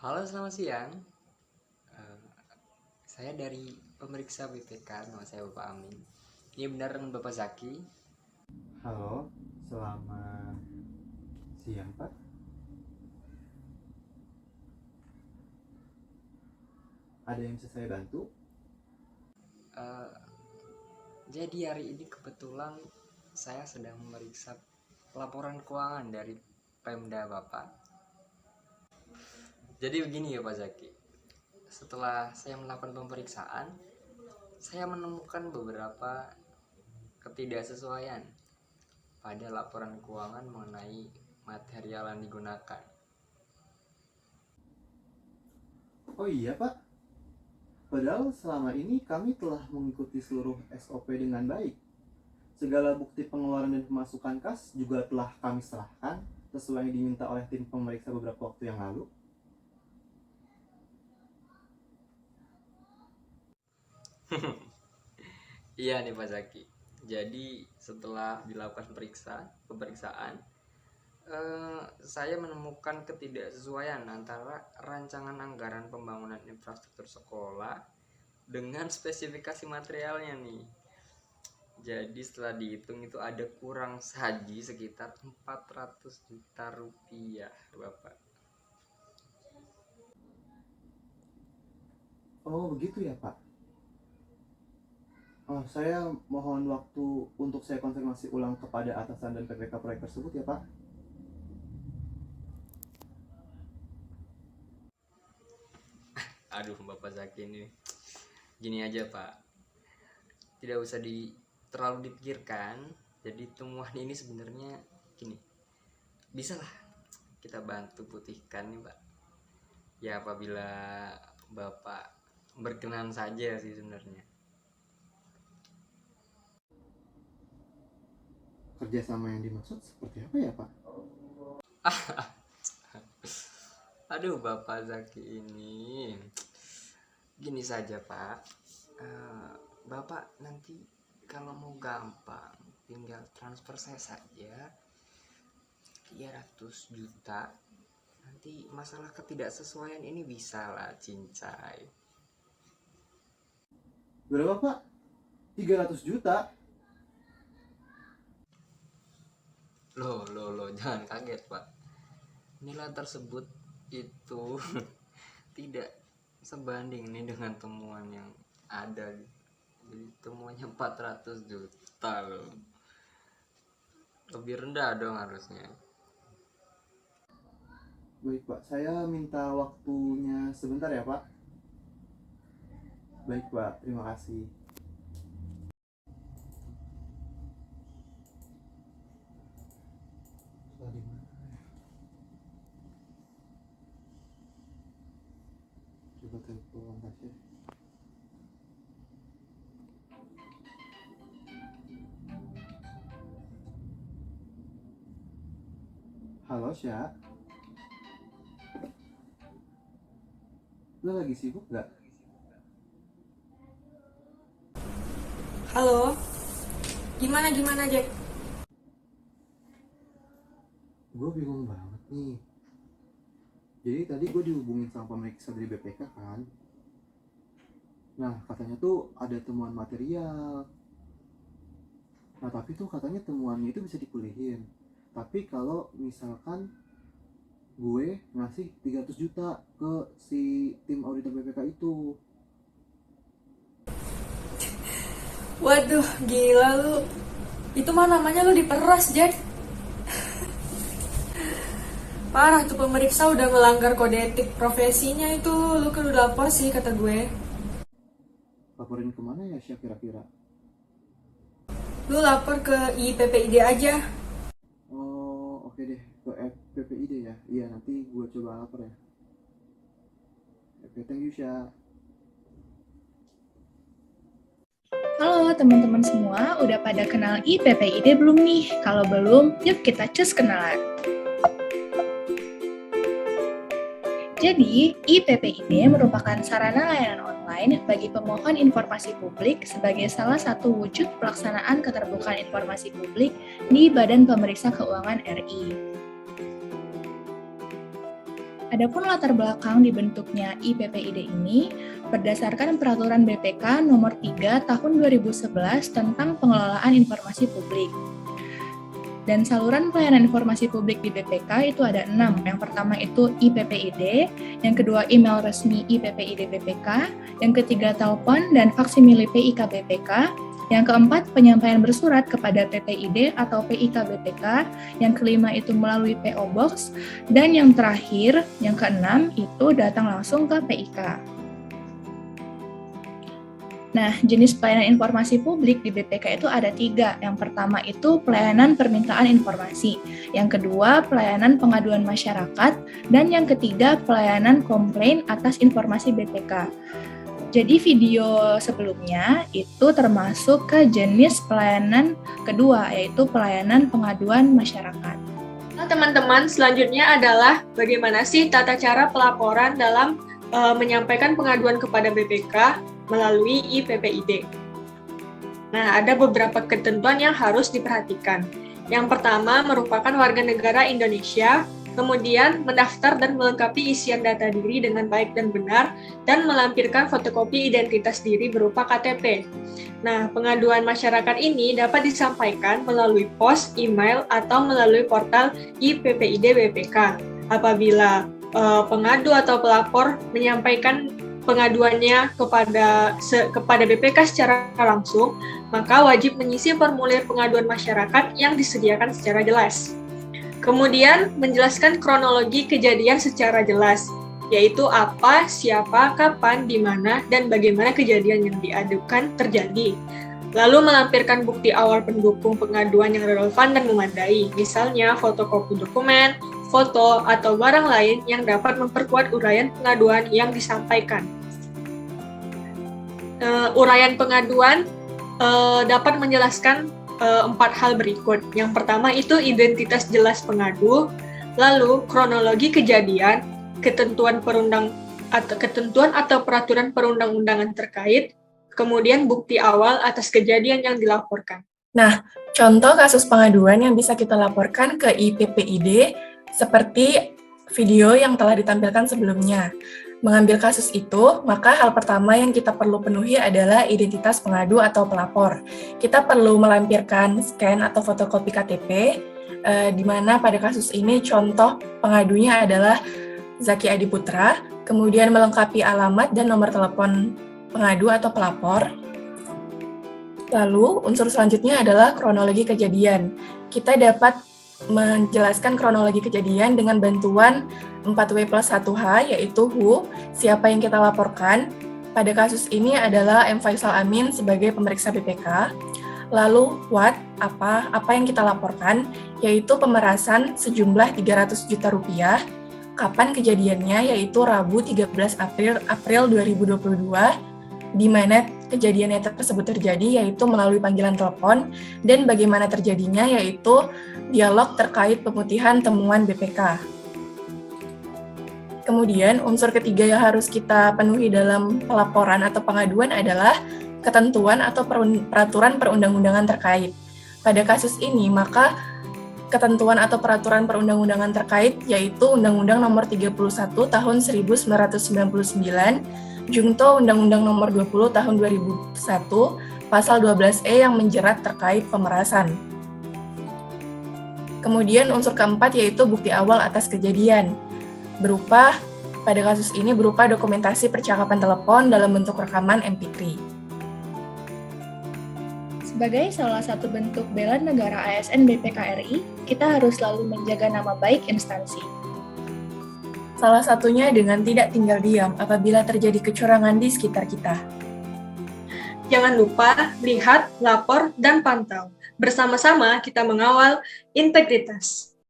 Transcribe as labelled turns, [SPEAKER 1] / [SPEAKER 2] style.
[SPEAKER 1] Halo, selamat siang. Eh, saya dari pemeriksa BPK, nama saya Bapak Amin. Ini benar dengan Bapak Zaki?
[SPEAKER 2] Halo, selamat siang Pak. Ada yang bisa saya bantu?
[SPEAKER 1] Eh, jadi hari ini kebetulan saya sedang memeriksa laporan keuangan dari Pemda Bapak. Jadi begini ya Pak Zaki, setelah saya melakukan pemeriksaan, saya menemukan beberapa ketidaksesuaian pada laporan keuangan mengenai material yang digunakan.
[SPEAKER 2] Oh iya Pak, padahal selama ini kami telah mengikuti seluruh SOP dengan baik. Segala bukti pengeluaran dan pemasukan kas juga telah kami serahkan sesuai yang diminta oleh tim pemeriksa beberapa waktu yang lalu.
[SPEAKER 1] Iya nih Pak Zaki. Jadi setelah dilakukan pemeriksaan, saya menemukan ketidaksesuaian antara rancangan anggaran pembangunan infrastruktur sekolah dengan spesifikasi materialnya nih. Jadi setelah dihitung itu ada kurang saji sekitar 400 juta rupiah, Bapak.
[SPEAKER 2] Oh begitu ya Pak. Oh, saya mohon waktu untuk saya konfirmasi ulang kepada atasan dan PPK proyek tersebut ya Pak.
[SPEAKER 1] Aduh, Bapak Zaki ini gini aja, Pak. Tidak usah terlalu dipikirkan. Jadi temuan ini sebenarnya gini, bisa lah kita bantu putihkan nih Pak, ya apabila Bapak berkenan saja sih sebenarnya.
[SPEAKER 2] Kerjasama yang dimaksud seperti apa ya Pak?
[SPEAKER 1] Aduh Bapak Zaki ini gini saja Pak. Bapak nanti kalau mau gampang tinggal transfer saya saja 300 juta. Nanti masalah ketidaksesuaian ini bisa lah cincai.
[SPEAKER 2] Berapa Pak? 300 juta?
[SPEAKER 1] Loh, jangan kaget Pak. Nilai tersebut itu tidak sebanding nih dengan temuan yang ada. Jadi temuannya 400 juta loh. Lebih rendah dong harusnya.
[SPEAKER 2] Baik Pak, saya minta waktunya sebentar ya Pak. Baik Pak, terima kasih. Setelah di mana ya? Coba telepon kasih. Halo Syah, lo lagi sibuk gak?
[SPEAKER 3] Halo, gimana Jack?
[SPEAKER 2] Gue bingung banget nih. Jadi tadi gue dihubungin sama pemeriksa dari BPK kan. Nah katanya tuh ada temuan material. Nah tapi tuh katanya temuannya itu bisa dipulihin. Tapi kalau misalkan gue ngasih 300 juta ke si tim auditor BPK itu.
[SPEAKER 3] Waduh, gila lu. Itu mah namanya lu diperas, Jack. Parah tuh pemeriksa udah melanggar kode etik profesinya itu. Lu kudu lapor sih kata gue.
[SPEAKER 2] Laporin kemana ya Syah kira-kira?
[SPEAKER 3] Lu lapor ke IPPID aja.
[SPEAKER 2] Oh oke deh, ke PPID ya. Iya nanti gue coba lapor ya. Oke, thank you Syah.
[SPEAKER 4] Halo teman-teman semua, udah pada kenal IPPID belum nih? Kalau belum, yuk kita cus kenalan. Jadi, IPPID merupakan sarana layanan online bagi pemohon informasi publik sebagai salah satu wujud pelaksanaan keterbukaan informasi publik di Badan Pemeriksa Keuangan RI. Adapun latar belakang dibentuknya IPPID ini berdasarkan Peraturan BPK Nomor 3 Tahun 2011 tentang Pengelolaan Informasi Publik. Dan saluran pelayanan informasi publik di BPK itu ada 6. Yang pertama itu IPPID, yang kedua email resmi IPPID BPK, yang ketiga telepon dan faksimile PIK BPK, yang keempat penyampaian bersurat kepada PPID atau PIK BPK, yang kelima itu melalui PO Box, dan yang terakhir, yang keenam itu datang langsung ke PIK. Nah, jenis pelayanan informasi publik di BPK itu ada 3. Yang pertama itu pelayanan permintaan informasi. Yang kedua, pelayanan pengaduan masyarakat. Dan yang ketiga, pelayanan komplain atas informasi BPK. Jadi video sebelumnya itu termasuk ke jenis pelayanan kedua, yaitu pelayanan pengaduan masyarakat.
[SPEAKER 3] Nah, teman-teman, selanjutnya adalah bagaimana sih tata cara pelaporan dalam menyampaikan pengaduan kepada BPK melalui IPPID. Nah, ada beberapa ketentuan yang harus diperhatikan. Yang pertama merupakan warga negara Indonesia, kemudian mendaftar dan melengkapi isian data diri dengan baik dan benar, dan melampirkan fotokopi identitas diri berupa KTP. Nah, pengaduan masyarakat ini dapat disampaikan melalui pos, email, atau melalui portal IPPID BPK. Apabila pengadu atau pelapor menyampaikan pengaduannya kepada BPK secara langsung, maka wajib mengisi formulir pengaduan masyarakat yang disediakan secara jelas. Kemudian, menjelaskan kronologi kejadian secara jelas, yaitu apa, siapa, kapan, di mana, dan bagaimana kejadian yang diadukan terjadi. Lalu melampirkan bukti awal pendukung pengaduan yang relevan dan memadai, misalnya fotokopi dokumen, foto, atau barang lain yang dapat memperkuat uraian pengaduan yang disampaikan. Uraian pengaduan dapat menjelaskan 4 hal berikut. Yang pertama itu identitas jelas pengadu, lalu kronologi kejadian, ketentuan atau peraturan perundang-undangan terkait, kemudian bukti awal atas kejadian yang dilaporkan.
[SPEAKER 5] Nah, contoh kasus pengaduan yang bisa kita laporkan ke IPPID seperti video yang telah ditampilkan sebelumnya. Mengambil kasus itu, maka hal pertama yang kita perlu penuhi adalah identitas pengadu atau pelapor. Kita perlu melampirkan scan atau fotokopi KTP, di mana pada kasus ini contoh pengadunya adalah Zaki Adi Putra, kemudian melengkapi alamat dan nomor telepon pengadu atau pelapor. Lalu, unsur selanjutnya adalah kronologi kejadian. Kita dapat menjelaskan kronologi kejadian dengan bantuan 4W+1H, yaitu who, siapa yang kita laporkan. Pada kasus ini adalah M. Faisal Amin sebagai pemeriksa BPK. Lalu what, apa yang kita laporkan, yaitu pemerasan sejumlah 300 juta rupiah. Kapan kejadiannya, yaitu Rabu 13 April 2022, di mana kejadiannya tersebut terjadi, yaitu melalui panggilan telepon, dan bagaimana terjadinya, yaitu dialog terkait pemutihan temuan BPK. Kemudian, unsur ketiga yang harus kita penuhi dalam pelaporan atau pengaduan adalah ketentuan atau peraturan perundang-undangan terkait. Pada kasus ini, maka ketentuan atau peraturan perundang-undangan terkait yaitu Undang-Undang Nomor 31 Tahun 1999, Junto Undang-Undang Nomor 20 Tahun 2001, Pasal 12E yang menjerat terkait pemerasan. Kemudian unsur keempat yaitu bukti awal atas kejadian. Pada kasus ini berupa dokumentasi percakapan telepon dalam bentuk rekaman MP3.
[SPEAKER 4] Sebagai salah satu bentuk bela negara ASN BPK RI, kita harus selalu menjaga nama baik instansi.
[SPEAKER 5] Salah satunya dengan tidak tinggal diam apabila terjadi kecurangan di sekitar kita.
[SPEAKER 3] Jangan lupa lihat, lapor, dan pantau. Bersama-sama kita mengawal integritas.